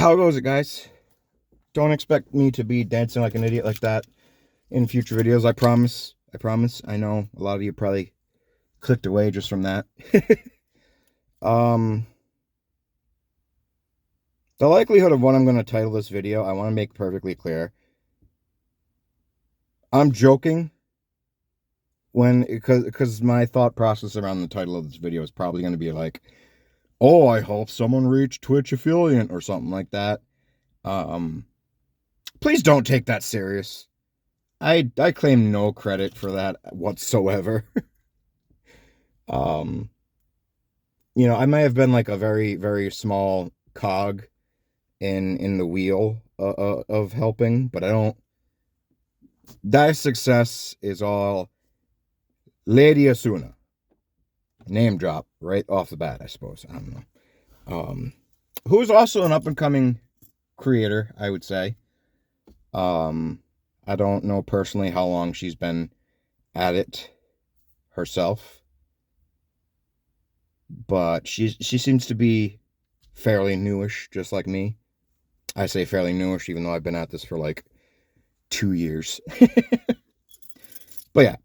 how goes it, guys? Don't expect me to be dancing like an idiot like that in future videos. I promise. I promise. I know a lot of you probably clicked away just from that. um, the likelihood of what I'm going to title this video, I want to make perfectly clear. I'm joking because my thought process around the title of this video is probably going to be like, oh, I hope someone reached Twitch affiliate or something like that. Please don't take that serious. I claim no credit for that whatsoever. um, I may have been like a very, very small cog in the wheel of helping, but I don't. That success is all Lady Asuna. Name drop right off the bat, I suppose. I don't know. Who's also an up and coming creator, I would say. I don't know personally how long she's been at it herself, but she seems to be fairly newish, just like me. I say fairly newish, even though I've been at this for like 2 years. But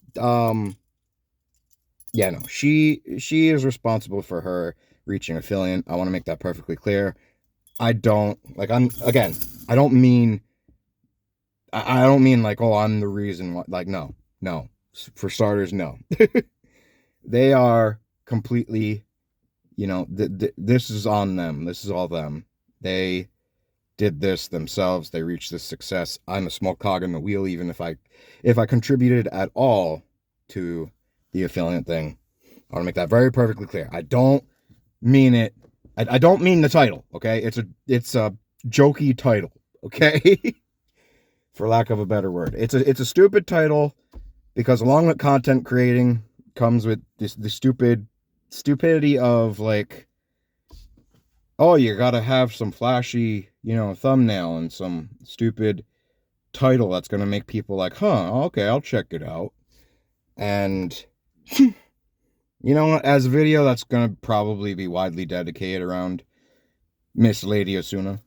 yeah, no, she is responsible for her reaching affiliate. I want to make that perfectly clear. I don't like. I don't mean like, oh, I'm the reason why. Like, no. For starters, no. They are completely, this is on them. This is all them. They did this themselves. They reached this success. I'm a small cog in the wheel, even if I contributed at all to the affiliate thing. I want to make that very perfectly clear. I don't mean it. I don't mean the title, okay? It's a jokey title, okay? For lack of a better word. It's a stupid title because along with content creating comes with the stupidity of like, oh, you gotta have some flashy, thumbnail and some stupid title that's gonna make people like, huh, okay, I'll check it out. And as a video that's gonna probably be widely dedicated around Miss Lady Asuna.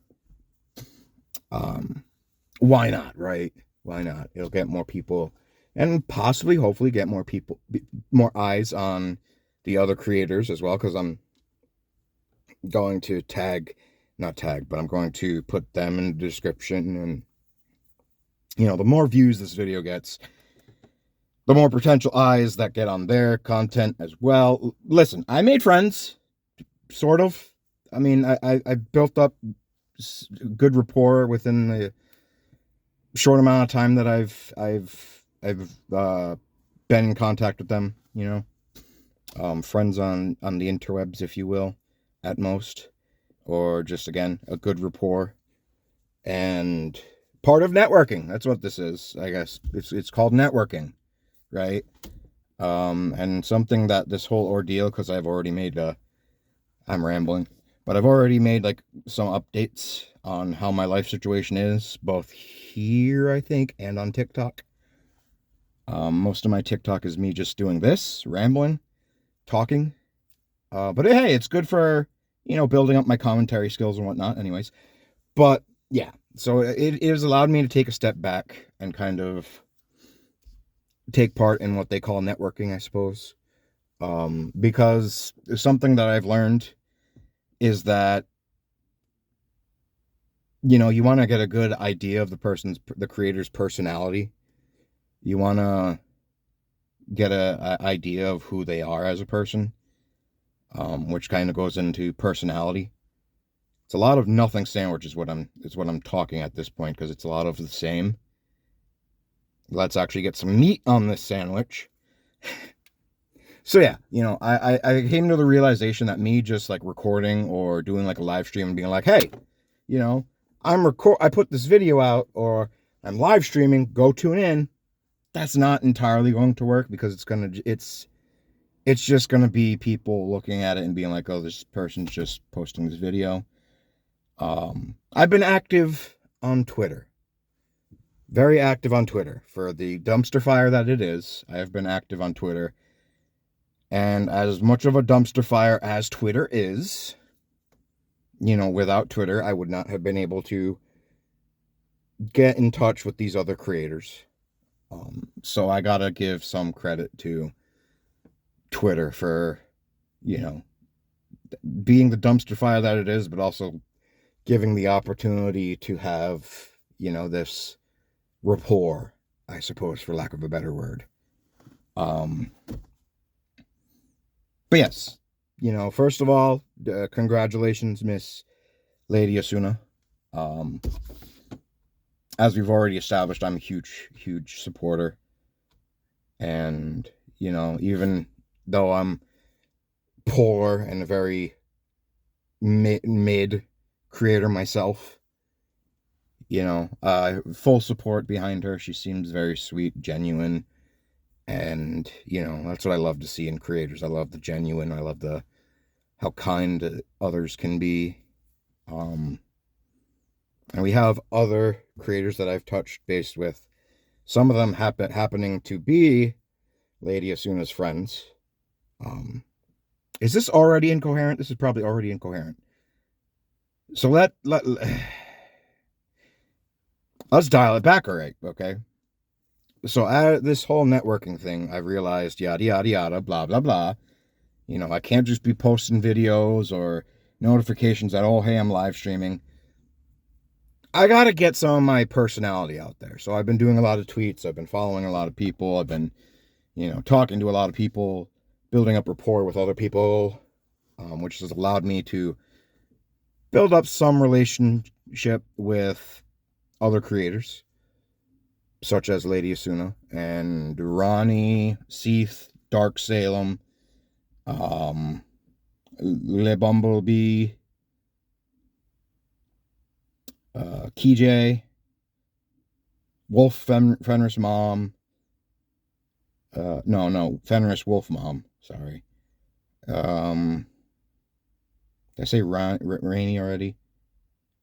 Why not, right? Why not? It'll get more people and possibly, hopefully, get more people, more eyes on the other creators as well, because I'm going to not tag, but I'm going to put them in the description. And, the more views this video gets, the more potential eyes that get on their content as well. Listen, I made friends, sort of. I mean, I built up good rapport within the short amount of time that I've been in contact with them, friends on the interwebs, if you will, at most, or just, again, a good rapport and part of networking. That's what this is, I guess. It's called networking, right? And something that this whole ordeal, because I've already made I'm rambling, but I've already made like some updates on how my life situation is, both here, I think, and on TikTok. Most of my TikTok is me just doing this, rambling, talking. But hey, it's good for, building up my commentary skills and whatnot anyways. But yeah, so it has allowed me to take a step back and kind of take part in what they call networking, I suppose. Because something that I've learned is that, you want to get a good idea of the creator's personality. You want to get a idea of who they are as a person, which kind of goes into personality. It's a lot of nothing sandwich is what I'm talking at this point, because it's a lot of the same. Let's actually get some meat on this sandwich. So yeah, I came to the realization that me just like recording or doing like a live stream and being like, hey, I put this video out, or I'm live streaming, go tune in. That's not entirely going to work, because it's just gonna be people looking at it and being like, oh, this person's just posting this video. I've been active on Twitter. Very active on Twitter. For the dumpster fire that it is, I have been active on Twitter. And as much of a dumpster fire as Twitter is, without Twitter, I would not have been able to get in touch with these other creators. So I gotta give some credit to Twitter for, you know, being the dumpster fire that it is, but also giving the opportunity to have, this rapport, I suppose, for lack of a better word. But yes, first of all, congratulations, Miss Lady Asuna. As we've already established, I'm a huge, huge supporter. And, even though I'm poor and a very mid creator myself, full support behind her. She seems very sweet, genuine. And, that's what I love to see in creators. I love the genuine. I love how kind others can be. And we have other creators that I've touched base with. Some of them happening to be Lady Asuna's friends. Is this already incoherent? This is probably already incoherent. So let's dial it back, all right? Okay. So this whole networking thing, I realized yada yada yada, blah blah blah. I can't just be posting videos or notifications that, oh hey, I'm live streaming. I gotta get some of my personality out there. So I've been doing a lot of tweets. I've been following a lot of people. I've been, talking to a lot of people, building up rapport with other people, which has allowed me to build up some relationship with other creators, such as Lady Asuna and Ronnie, Seath, Dark Salem, Le Bumblebee, KJ, Wolf Fenris Mom. No, Fenris Wolf Mom. Sorry. Did I say Rainy already?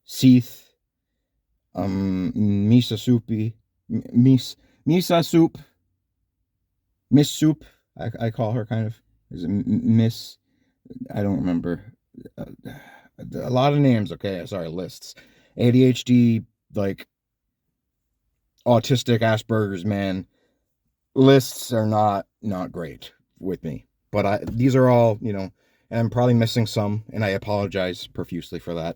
Seath. Misa Soupy. Misa Soup. Miss Soup. I call her kind of. Is it Miss? I don't remember. A lot of names. Okay, sorry, lists. ADHD, like autistic Asperger's, man. Lists are not great with me. But these are all, and I'm probably missing some, and I apologize profusely for that.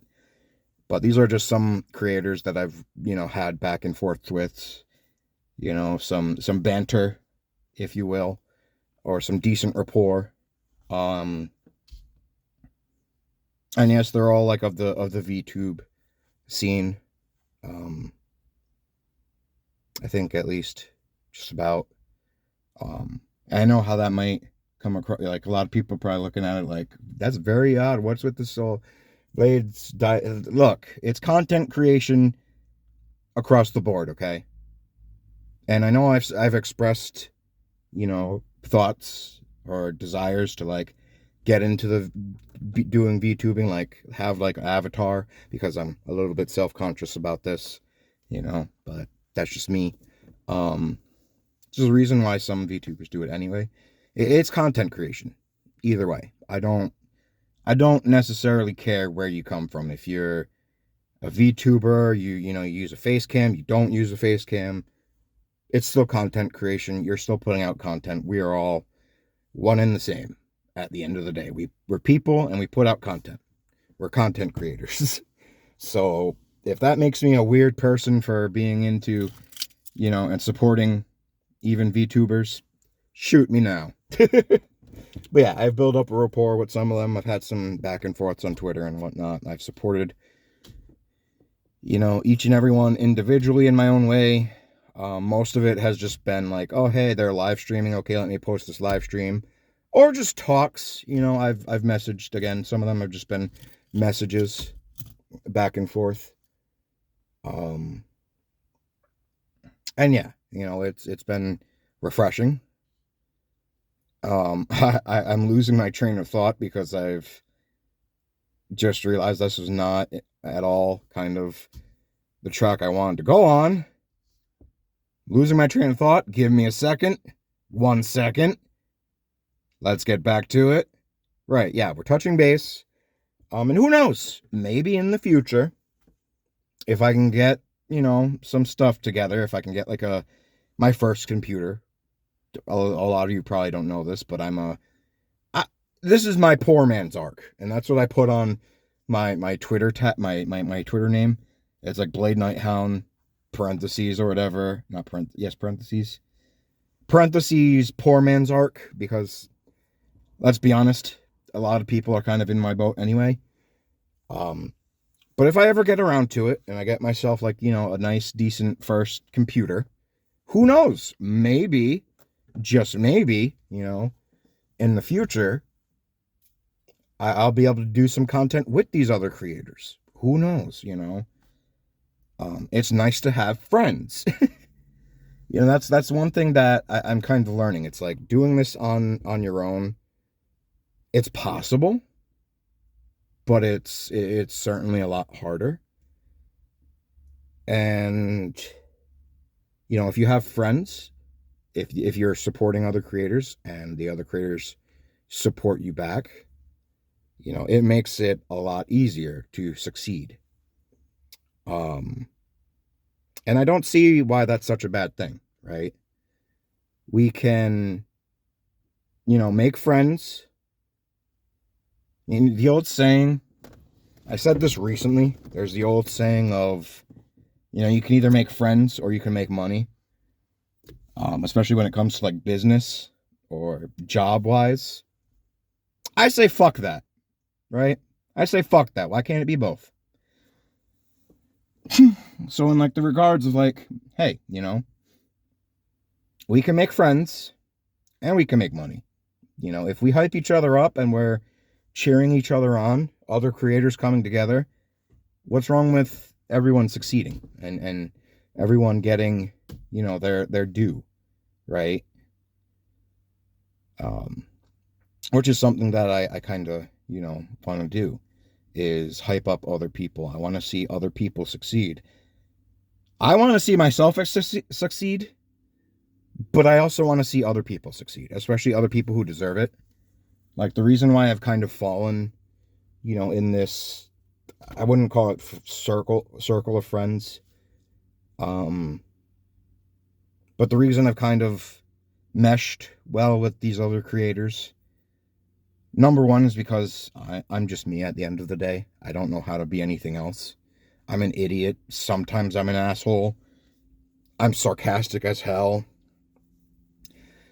But these are just some creators that I've, had back and forth with, some banter, if you will, or some decent rapport. And yes, they're all like of the VTube scene. I think at least just about. I know how that might come across. Like a lot of people probably looking at it like, that's very odd. What's with the soul? Blades look, it's content creation across the board, okay? And I know I've expressed, thoughts or desires to like get into doing VTubing, like have like avatar, because I'm a little bit self-conscious about this, but that's just me. There's a reason why some VTubers do it anyway. It's content creation. Either way, I don't necessarily care where you come from. If you're a VTuber, you use a face cam, you don't use a face cam, it's still content creation. You're still putting out content. We are all one and the same at the end of the day. We're people and we put out content. We're content creators. So if that makes me a weird person for being into, and supporting even VTubers, shoot me now. But yeah, I've built up a rapport with some of them. I've had some back and forths on Twitter and whatnot. I've supported, each and every one individually in my own way. Most of it has just been like, oh, hey, they're live streaming. Okay, let me post this live stream. Or just talks. I've messaged again. Some of them have just been messages back and forth. And yeah, it's been refreshing. I'm losing my train of thought because I've just realized this is not at all kind of the track I wanted to go on. Losing my train of thought. Give me a second. 1 second. Let's get back to it. Right, yeah, we're touching base. And who knows? Maybe in the future, if I can get, some stuff together, if I can get like my first computer. A lot of you probably don't know this, but this is my poor man's arc, and that's what I put on my Twitter my Twitter name. It's like Blade Nighthound parentheses or whatever, not parentheses poor man's arc, because let's be honest, a lot of people are kind of in my boat anyway. But if I ever get around to it and I get myself like, a nice decent first computer, who knows? Maybe, just maybe, in the future, I'll be able to do some content with these other creators. Who knows, it's nice to have friends. That's one thing that I'm kind of learning. It's like doing this on your own. It's possible, but it's certainly a lot harder. And, if you have friends, if you're supporting other creators and the other creators support you back, it makes it a lot easier to succeed. And I don't see why that's such a bad thing, right? We can, make friends. And the old saying, I said this recently, there's the old saying of, you can either make friends or you can make money. Especially when it comes to like business or job wise. I say fuck that, right? I say fuck that. Why can't it be both? So in like the regards of like, hey, we can make friends and we can make money. If we hype each other up and we're cheering each other on, other creators coming together, what's wrong with everyone succeeding and everyone getting, their due, right? Which is something that I kind of, want to do, is hype up other people. I want to see other people succeed. I want to see myself succeed, but I also want to see other people succeed, especially other people who deserve it. Like the reason why I've kind of fallen, in this, I wouldn't call it circle of friends. But the reason I've kind of meshed well with these other creators, number one, is because I'm just me at the end of the day. I don't know how to be anything else. I'm an idiot. Sometimes I'm an asshole. I'm sarcastic as hell.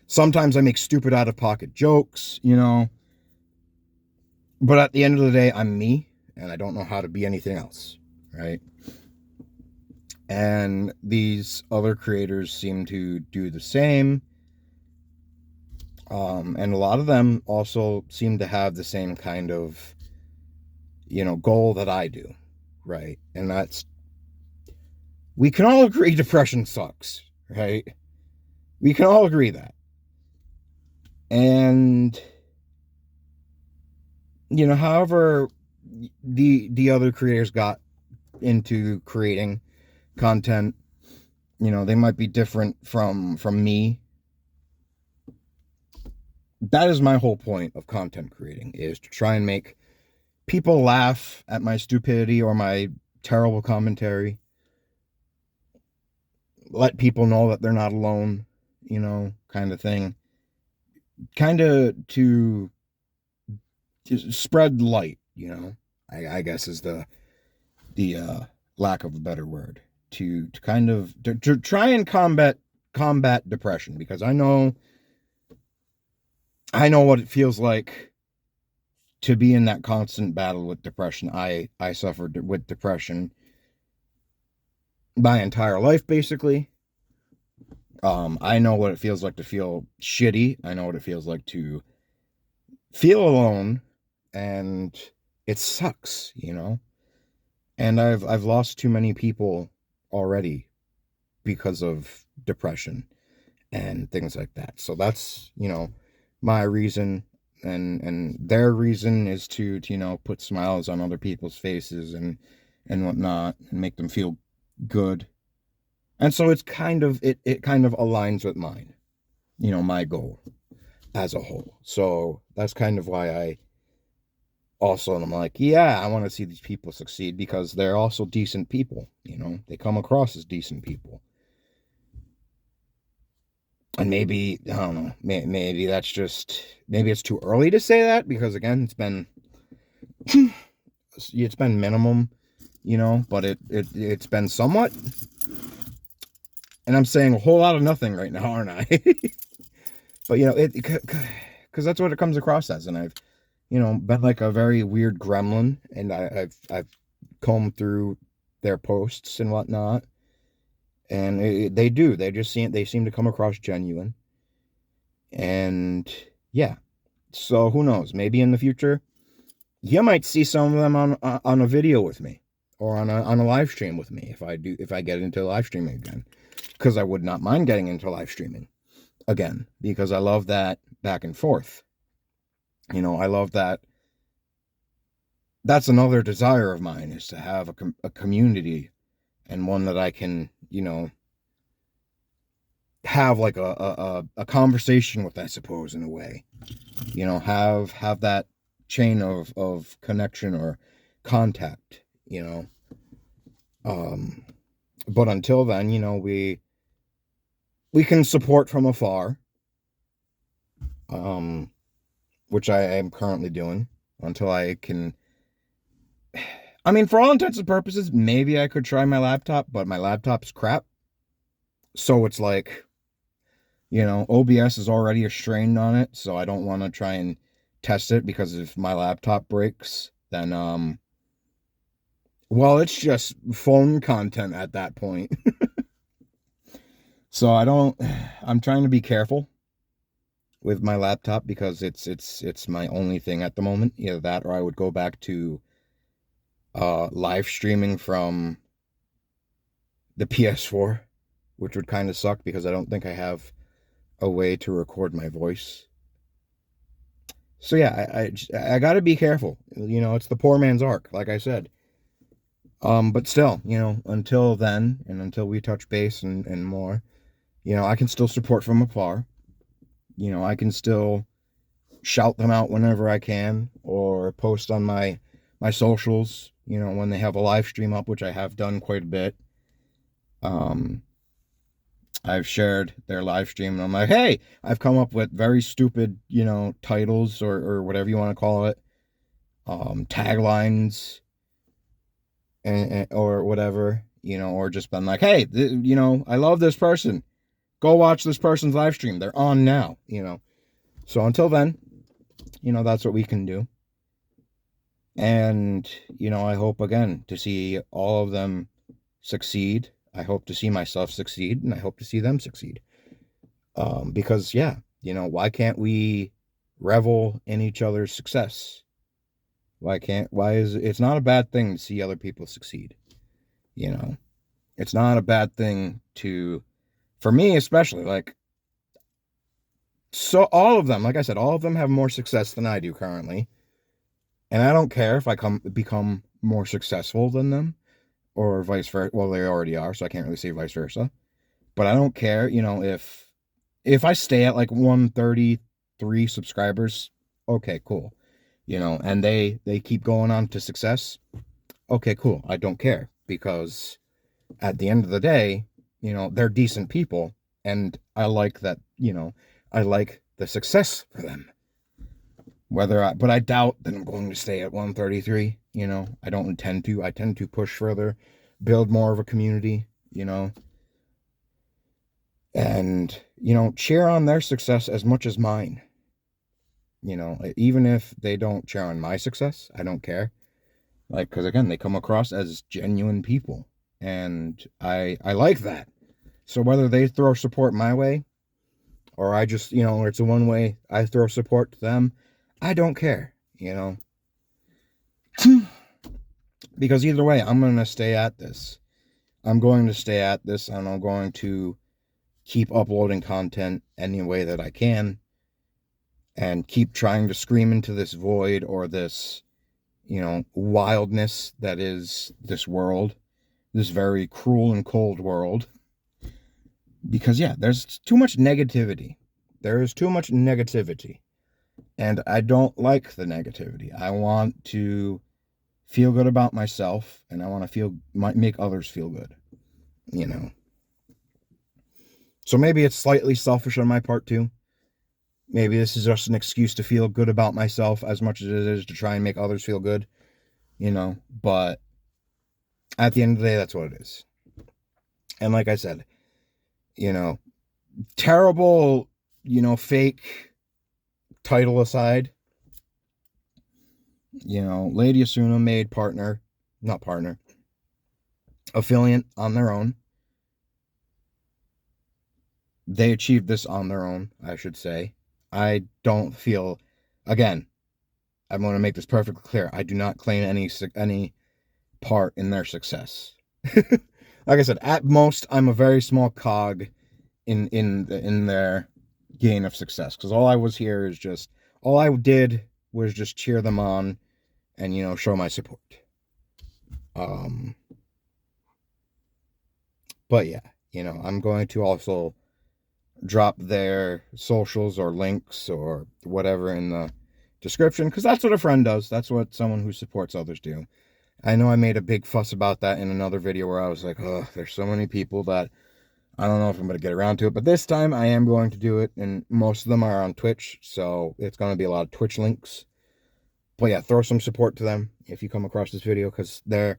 Sometimes I make stupid out-of-pocket jokes, But at the end of the day, I'm me, and I don't know how to be anything else, right? And these other creators seem to do the same. And a lot of them also seem to have the same kind of, goal that I do, right? And that's, we can all agree depression sucks, right? We can all agree that. And, however the other creators got into creating content, they might be different from me. That is my whole point of content creating, is to try and make people laugh at my stupidity or my terrible commentary. Let people know that they're not alone, kind of thing. Kind of to spread light, I guess is the lack of a better word. To kind of to try and combat depression, because I know what it feels like to be in that constant battle with depression. I suffered with depression my entire life, basically. I know what it feels like to feel shitty. I know what it feels like to feel alone, and it sucks, And I've lost too many people already because of depression and things like that. So that's, my reason, and their reason is to put smiles on other people's faces and whatnot, and make them feel good. And so it's kind of, it kind of aligns with mine, my goal as a whole. So that's kind of why also I'm like, yeah, I want to see these people succeed because they're also decent people, they come across as decent people. And maybe, I don't know, maybe maybe it's too early to say that because again, it's been minimum, but it's been somewhat, and I'm saying a whole lot of nothing right now, aren't I? But because that's what it comes across as, and I've, been like a very weird gremlin, and I've combed through their posts and whatnot, and they seem to come across genuine, and yeah, so who knows? Maybe in the future, you might see some of them on a video with me, or on a live stream with me if I get into live streaming again, because I would not mind getting into live streaming again because I love that back and forth. I love that. That's another desire of mine is to have a community and one that I can, have like a conversation with, I suppose, in a way. Have that chain of connection or contact, but until then, we can support from afar, which I am currently doing until I can. I mean, for all intents and purposes, maybe I could try my laptop, but my laptop's crap. So it's like, OBS is already a strain on it, so I don't want to try and test it because if my laptop breaks, then well, it's just phone content at that point. So I'm trying to be careful with my laptop because it's my only thing at the moment. Either that or I would go back to live streaming from the PS4, which would kind of suck because I don't think I have a way to record my voice. So yeah, I got to be careful. It's the poor man's Ark, like I said. But still, until then and until we touch base and more, I can still support from afar. I can still shout them out whenever I can or post on my socials, when they have a live stream up, which I have done quite a bit. I've shared their live stream and I'm like, hey, I've come up with very stupid, titles or whatever you want to call it, taglines or whatever, or just been like, hey, I love this person. Go watch this person's live stream. They're on now, So until then, that's what we can do. And, I hope again to see all of them succeed. I hope to see myself succeed and I hope to see them succeed. Because yeah, why can't we revel in each other's success? Why is it's not a bad thing to see other people succeed. It's not a bad thing for me especially, like, so all of them, like I said, all of them have more success than I do currently. And I don't care if I become more successful than them or vice versa. Well, they already are, so I can't really say vice versa. But I don't care, if I stay at like 133 subscribers, okay, cool. And they keep going on to success. Okay, cool. I don't care because at the end of the day, they're decent people and I like that, I like the success for them. But I doubt that I'm going to stay at 133, I don't intend to. I tend to push further, build more of a community, and, cheer on their success as much as mine. Even if they don't cheer on my success, I don't care. Like, because again, they come across as genuine people, and I like that. So whether they throw support my way, or I just, or it's a one way I throw support to them, I don't care, because either way, I'm going to stay at this. I'm going to stay at this, and I'm going to keep uploading content any way that I can, and keep trying to scream into this void or this, wildness that is this world, this very cruel and cold world. Because, yeah, there's too much negativity. There is too much negativity. And I don't like the negativity. I want to feel good about myself, and I want to make others feel good, you know. So maybe it's slightly selfish on my part too. Maybe this is just an excuse to feel good about myself as much as it is to try and make others feel good, you know. But at the end of the day, that's what it is. And like I said, you know, terrible, fake title aside, Lady Asuna made affiliate on their own. They achieved this on their own, I should say. I don't feel, again, I'm going to make this perfectly clear. I do not claim any part in their success. Like I said, at most, I'm a very small cog in their gain of success. Because all I did was just cheer them on and show my support. But yeah, I'm going to also drop their socials or links or whatever in the description, because that's what a friend does. That's what someone who supports others do. I know I made a big fuss about that in another video where I was like, oh, there's so many people that I don't know if I'm going to get around to it, but this time I am going to do it, and most of them are on Twitch, so it's going to be a lot of Twitch links. But yeah, throw some support to them if you come across this video, because they're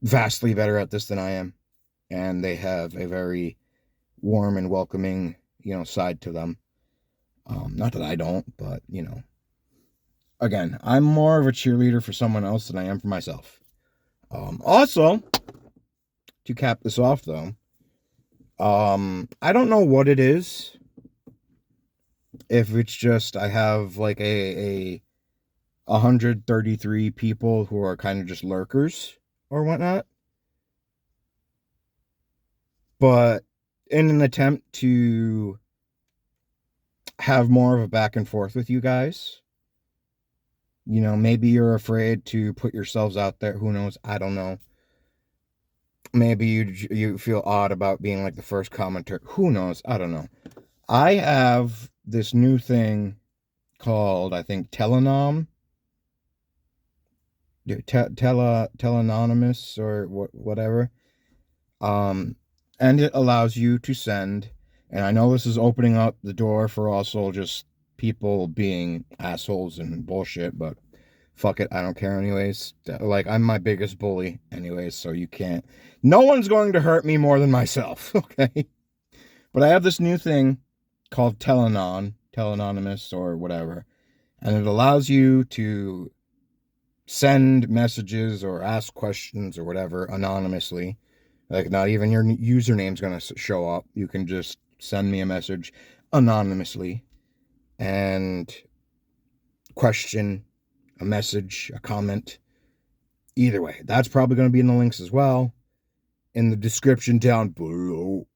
vastly better at this than I am, and they have a very warm and welcoming, side to them. Not that I don't, but, again, I'm more of a cheerleader for someone else than I am for myself. Also, to cap this off, though, I don't know what it is. If it's just I have like a 133 people who are kind of just lurkers or whatnot. But in an attempt to have more of a back and forth with you guys, maybe you're afraid to put yourselves out there. Who knows? I don't know. Maybe you feel odd about being like the first commenter. Who knows? I don't know. I have this new thing called, I think, Telenom. Telenonymous or whatever. And it allows you to send, and I know this is opening up the door for also just people being assholes and bullshit, but fuck it, I don't care anyways. Like, I'm my biggest bully anyways, so no one's going to hurt me more than myself, okay? But I have this new thing called Telenonymous or whatever, and it allows you to send messages or ask questions or whatever anonymously. Like, not even your username's going to show up. You can just send me a message anonymously and question, a message, a comment. Either way, that's probably going to be in the links as well, in the description down below.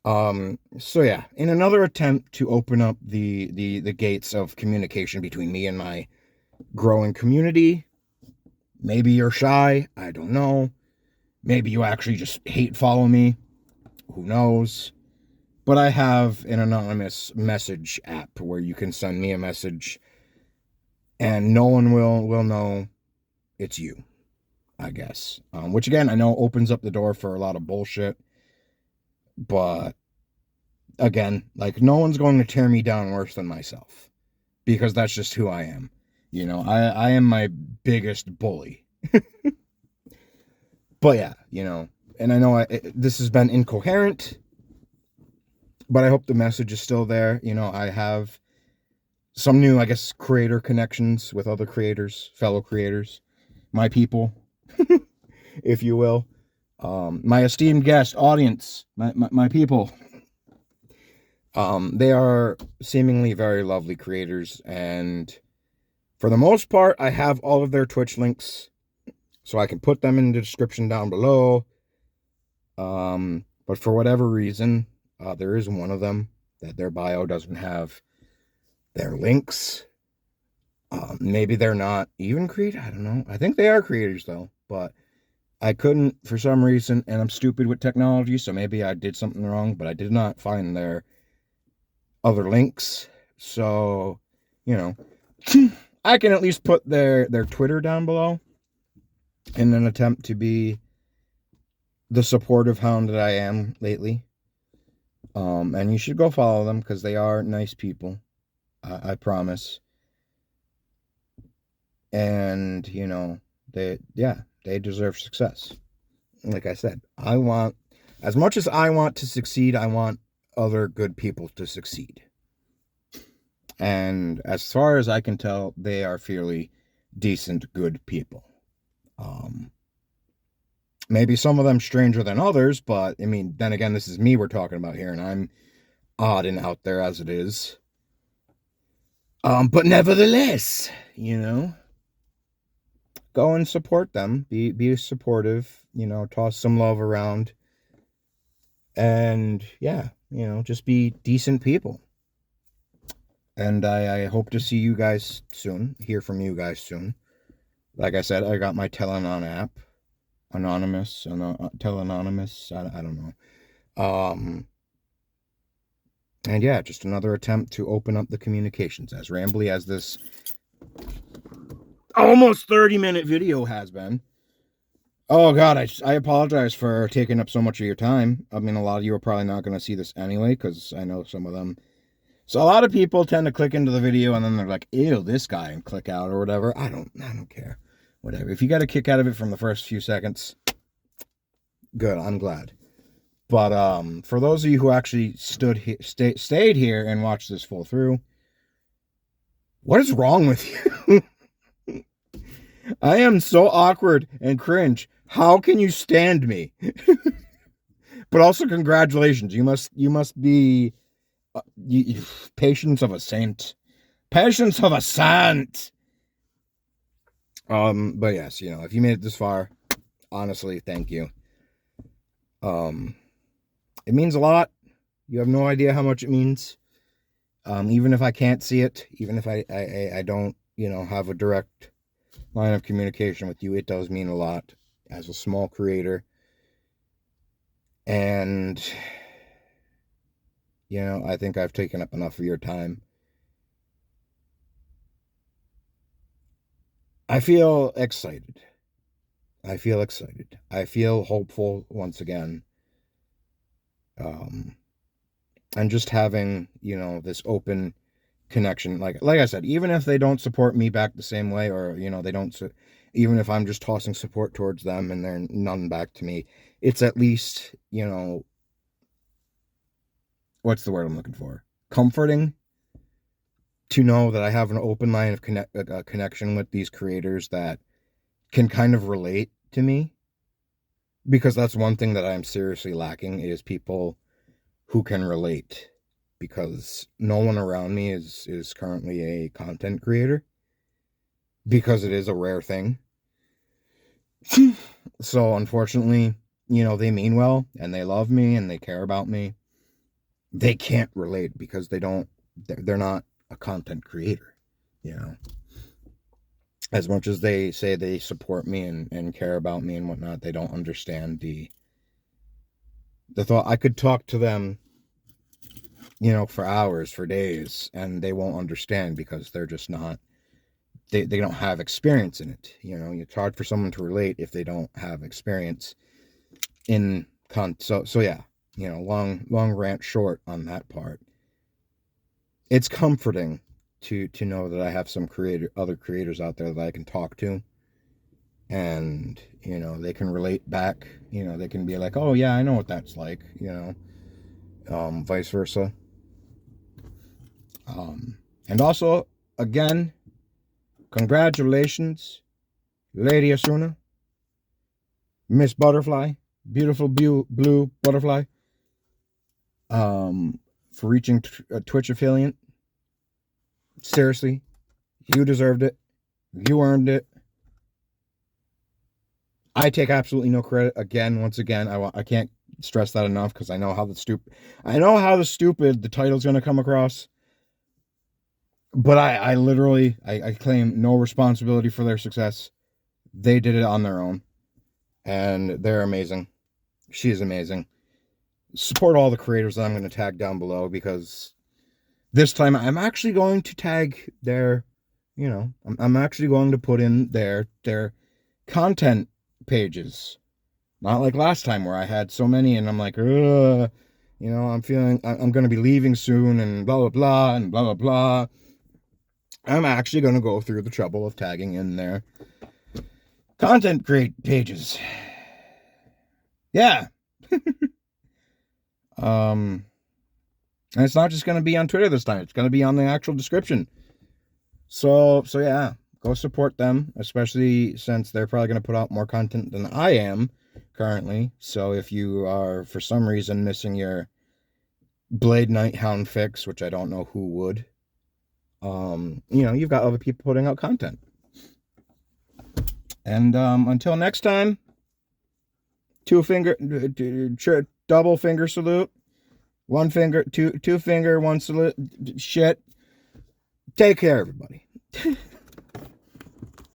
So yeah, in another attempt to open up the gates of communication between me and my growing community. Maybe you're shy, I don't know. Maybe you actually just hate follow me, who knows. But I have an anonymous message app where you can send me a message and no one will know it's you, I guess. Which again, I know opens up the door for a lot of bullshit. But again, like, no one's going to tear me down worse than myself, because that's just who I am. I am my biggest bully. But yeah, and I know this has been incoherent, but I hope the message is still there. I have some new, I guess, creator connections with other creators, fellow creators, my people, if you will. My esteemed guest audience, my people. They are seemingly very lovely creators, and for the most part, I have all of their Twitch links, so I can put them in the description down below. But for whatever reason, there is one of them that their bio doesn't have their links. Maybe they're not even creators. I don't know. I think they are creators though, but I couldn't for some reason, and I'm stupid with technology, so maybe I did something wrong, but I did not find their other links. So, you know, I can at least put their Twitter down below in an attempt to be the supportive hound that I am lately. And you should go follow them because they are nice people. I promise. And, you know, they deserve success. Like I said, as much as I want to succeed, I want other good people to succeed. And as far as I can tell, they are fairly decent, good people. Maybe some of them stranger than others, but I mean, then again, this is me we're talking about here, and I'm odd and out there as it is. But nevertheless, you know, go and support them. Be supportive. You know, toss some love around, and yeah, you know, just be decent people. And I hope to see you guys soon. Hear from you guys soon. Like I said, I got my Telenon app, anonymous, tell anonymous. I don't know. And yeah, just another attempt to open up the communications, as rambly as this almost 30-minute video has been. Oh God, I apologize for taking up so much of your time. I mean, a lot of you are probably not going to see this anyway, because I know some of them. So a lot of people tend to click into the video and then they're like, ew, this guy, and click out or whatever. I don't care. Whatever. If you got a kick out of it from the first few seconds, good, I'm glad. But for those of you who actually stayed here and watched this full through, what is wrong with you? I am so awkward and cringe. How can you stand me? But also congratulations. You must be patience of a saint. Patience of a saint. But yes, you know, if you made it this far, honestly, thank you. It means a lot. You have no idea how much it means. Even if I can't see it, even if I don't, you know, have a direct line of communication with you, it does mean a lot as a small creator. And, you know, I think I've taken up enough of your time. I feel excited. I feel hopeful once again. And just having, you know, this open connection, like I said, even if they don't support me back the same way, or, you know, they don't, even if I'm just tossing support towards them and they're none back to me, it's at least, you know, what's the word I'm looking for? Comforting to know that I have an open line of connection with these creators that can kind of relate to me, because that's one thing that I'm seriously lacking is people who can relate, because no one around me is currently a content creator, because it is a rare thing. So unfortunately, you know, they mean well and they love me and they care about me. They can't relate because they're not a content creator, you know. As much as they say they support me and care about me and whatnot, they don't understand the thought. I could talk to them, you know, for hours, for days, and they won't understand because they're just not, they don't have experience in it. You know, it's hard for someone to relate if they don't have experience in so yeah, you know, long rant short on that part. It's comforting to know that I have some other creators out there that I can talk to, and, you know, they can relate back. You know, they can be like, oh yeah, I know what that's like, you know, vice versa. And also, again, congratulations, Lady Asuna, Miss Butterfly, beautiful blue butterfly, for reaching a Twitch affiliate. Seriously, you deserved it. You earned it. I take absolutely no credit. Again, once again, I can't stress that enough, because I know how the stupid the title's going to come across. But I literally claim no responsibility for their success. They did it on their own, and they're amazing. She is amazing. Support all the creators that I'm going to tag down below, because this time I'm actually going to tag their, I'm actually going to put in their content pages. Not like last time where I had so many and I'm like, ugh, I'm feeling I'm going to be leaving soon and blah, blah, blah, and blah, blah, blah. I'm actually going to go through the trouble of tagging in their content create pages. Yeah. And it's not just going to be on Twitter this time. It's going to be on the actual description. So yeah, go support them, especially since they're probably going to put out more content than I am currently. So if you are for some reason missing your Blade Knight Hound fix, which I don't know who would, you've got other people putting out content. And until next time, double finger salute, one finger, two finger, one salute. Shit. Take care, everybody.